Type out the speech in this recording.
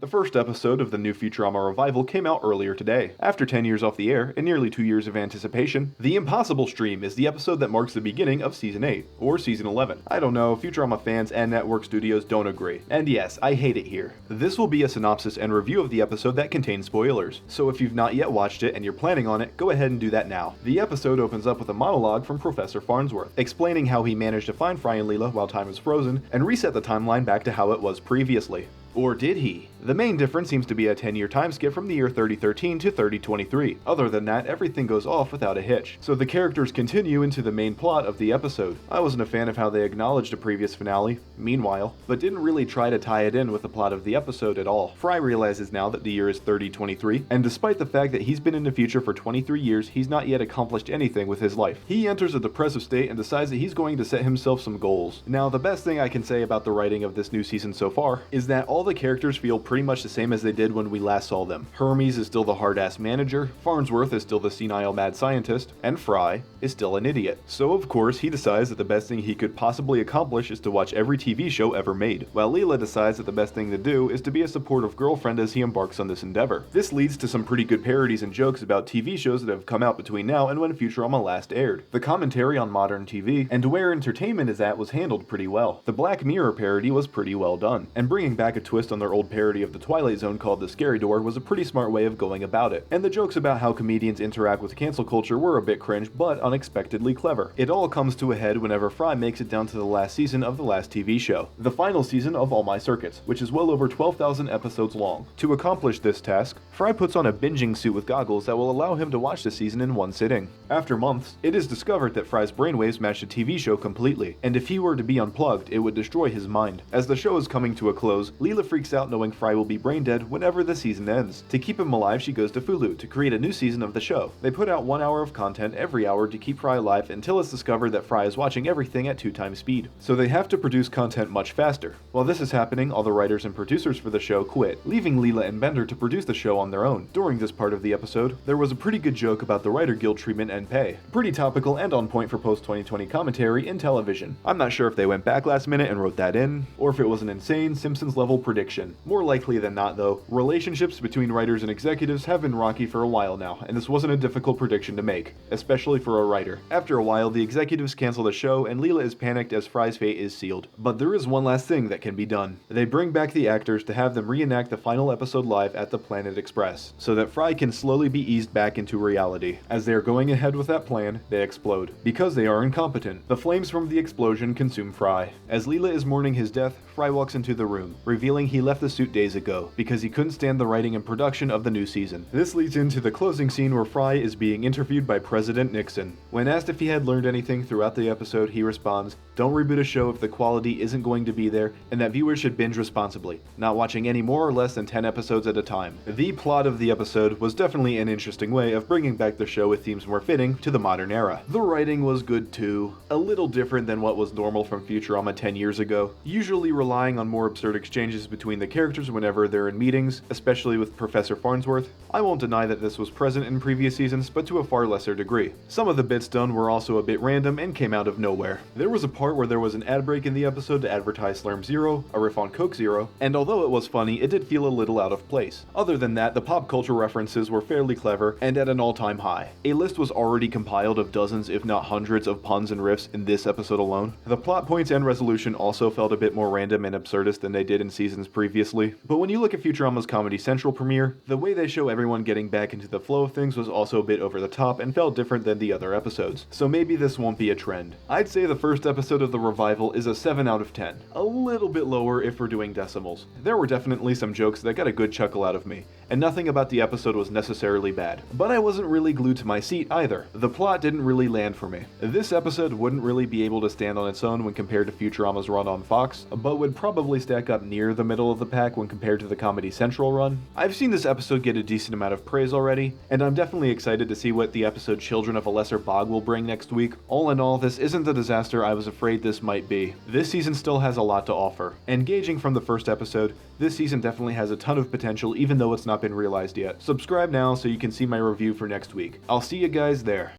The first episode of the new Futurama revival came out earlier today. After 10 years off the air and nearly 2 years of anticipation, The Impossible Stream is the episode that marks the beginning of Season 8, or Season 11. I don't know, Futurama fans and network studios don't agree. And yes, I hate it here. This will be a synopsis and review of the episode that contains spoilers, so if you've not yet watched it and you're planning on it, go ahead and do that now. The episode opens up with a monologue from Professor Farnsworth, explaining how he managed to find Fry and Leela while time is frozen, and reset the timeline back to how it was previously. Or did he? The main difference seems to be a 10-year time skip from the year 3013 to 3023. Other than that, everything goes off without a hitch, so the characters continue into the main plot of the episode. I wasn't a fan of how they acknowledged a previous finale, meanwhile, but didn't really try to tie it in with the plot of the episode at all. Fry realizes now that the year is 3023, and despite the fact that he's been in the future for 23 years, he's not yet accomplished anything with his life. He enters a depressive state and decides that he's going to set himself some goals. Now, the best thing I can say about the writing of this new season so far is that all the characters feel pretty much the same as they did when we last saw them. Hermes is still the hard-ass manager, Farnsworth is still the senile mad scientist, and Fry is still an idiot. So of course he decides that the best thing he could possibly accomplish is to watch every TV show ever made, while Leela decides that the best thing to do is to be a supportive girlfriend as he embarks on this endeavor. This leads to some pretty good parodies and jokes about TV shows that have come out between now and when Futurama last aired. The commentary on modern TV and where entertainment is at was handled pretty well. The Black Mirror parody was pretty well done, and bringing back a twist on their old parody of the Twilight Zone called The Scary Door was a pretty smart way of going about it. And the jokes about how comedians interact with cancel culture were a bit cringe, but unexpectedly clever. It all comes to a head whenever Fry makes it down to the last season of the last TV show, the final season of All My Circuits, which is well over 12,000 episodes long. To accomplish this task, Fry puts on a binging suit with goggles that will allow him to watch the season in one sitting. After months, it is discovered that Fry's brainwaves match the TV show completely, and if he were to be unplugged, it would destroy his mind. As the show is coming to a close, Leela freaks out knowing Fry will be brain dead whenever the season ends. To keep him alive, she goes to Hulu to create a new season of the show. They put out 1 hour of content every hour to keep Fry alive until it's discovered that Fry is watching everything at 2 times speed. So they have to produce content much faster. While this is happening, all the writers and producers for the show quit, leaving Leela and Bender to produce the show on their own. During this part of the episode, there was a pretty good joke about the writer guild treatment and pay. Pretty topical and on point for post-2020 commentary in television. I'm not sure if they went back last minute and wrote that in, or if it was an insane Simpsons-level prediction. More likely than not though, relationships between writers and executives have been rocky for a while now, and this wasn't a difficult prediction to make, especially for a writer. After a while, the executives cancel the show and Leela is panicked as Fry's fate is sealed. But there is one last thing that can be done. They bring back the actors to have them reenact the final episode live at the Planet Express, so that Fry can slowly be eased back into reality. As they are going ahead with that plan, they explode. Because they are incompetent, the flames from the explosion consume Fry. As Leela is mourning his death, Fry walks into the room, revealing he left the suit days ago, because he couldn't stand the writing and production of the new season. This leads into the closing scene where Fry is being interviewed by President Nixon. When asked if he had learned anything throughout the episode, he responds, "Don't reboot a show if the quality isn't going to be there, and that viewers should binge responsibly, not watching any more or less than 10 episodes at a time." The plot of the episode was definitely an interesting way of bringing back the show with themes more fitting to the modern era. The writing was good too, a little different than what was normal from Futurama 10 years ago, usually relying on more absurd exchanges between the characters whenever they're in meetings, especially with Professor Farnsworth. I won't deny that this was present in previous seasons, but to a far lesser degree. Some of the bits done were also a bit random and came out of nowhere. There was a part where there was an ad break in the episode to advertise Slurm Zero, a riff on Coke Zero, and although it was funny, it did feel a little out of place. Other than that, the pop culture references were fairly clever and at an all-time high. A list was already compiled of dozens if not hundreds of puns and riffs in this episode alone. The plot points and resolution also felt a bit more random and absurdist than they did in seasons previously. But when you look at Futurama's Comedy Central premiere, the way they show everyone getting back into the flow of things was also a bit over the top and felt different than the other episodes. So maybe this won't be a trend. I'd say the first episode of the revival is a 7 out of 10. A little bit lower if we're doing decimals. There were definitely some jokes that got a good chuckle out of me, and nothing about the episode was necessarily bad. But I wasn't really glued to my seat either. The plot didn't really land for me. This episode wouldn't really be able to stand on its own when compared to Futurama's run on Fox, but would probably stack up near the middle of the pack when compared to the Comedy Central run. I've seen this episode get a decent amount of praise already, and I'm definitely excited to see what the episode Children of a Lesser Bog will bring next week. All in all, this isn't the disaster I was afraid this might be. This season still has a lot to offer. And gauging from the first episode, this season definitely has a ton of potential even though it's not been realized yet. Subscribe now so you can see my review for next week. I'll see you guys there.